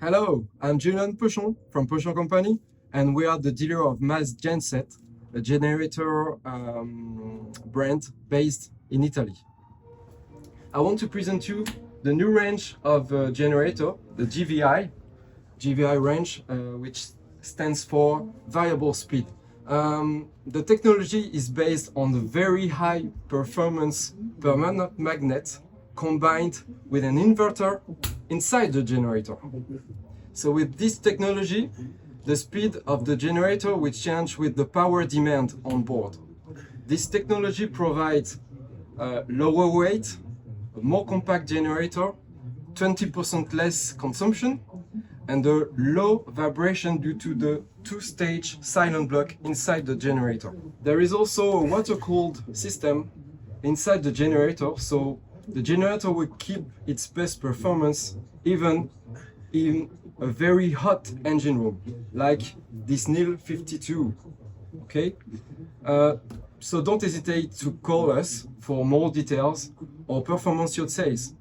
Hello, I'm Julien Pochon from Pochon Company, and we are the dealer of Masse genset, a generator brand based in Italy. I want to present you the new range of generator, the GVI range, which stands for variable speed. The technology is based on the very high performance permanent magnet combined with an inverter inside the generator. So with this technology, the speed of the generator will change with the power demand on board. This technology provides lower weight, a more compact generator, 20% less consumption, and a low vibration due to the two-stage silent block inside the generator. There is also a water-cooled system inside the generator, so the generator will keep its best performance even in a very hot engine room, like this NIL 52. Okay? So don't hesitate to call us for more details or performance yacht sales.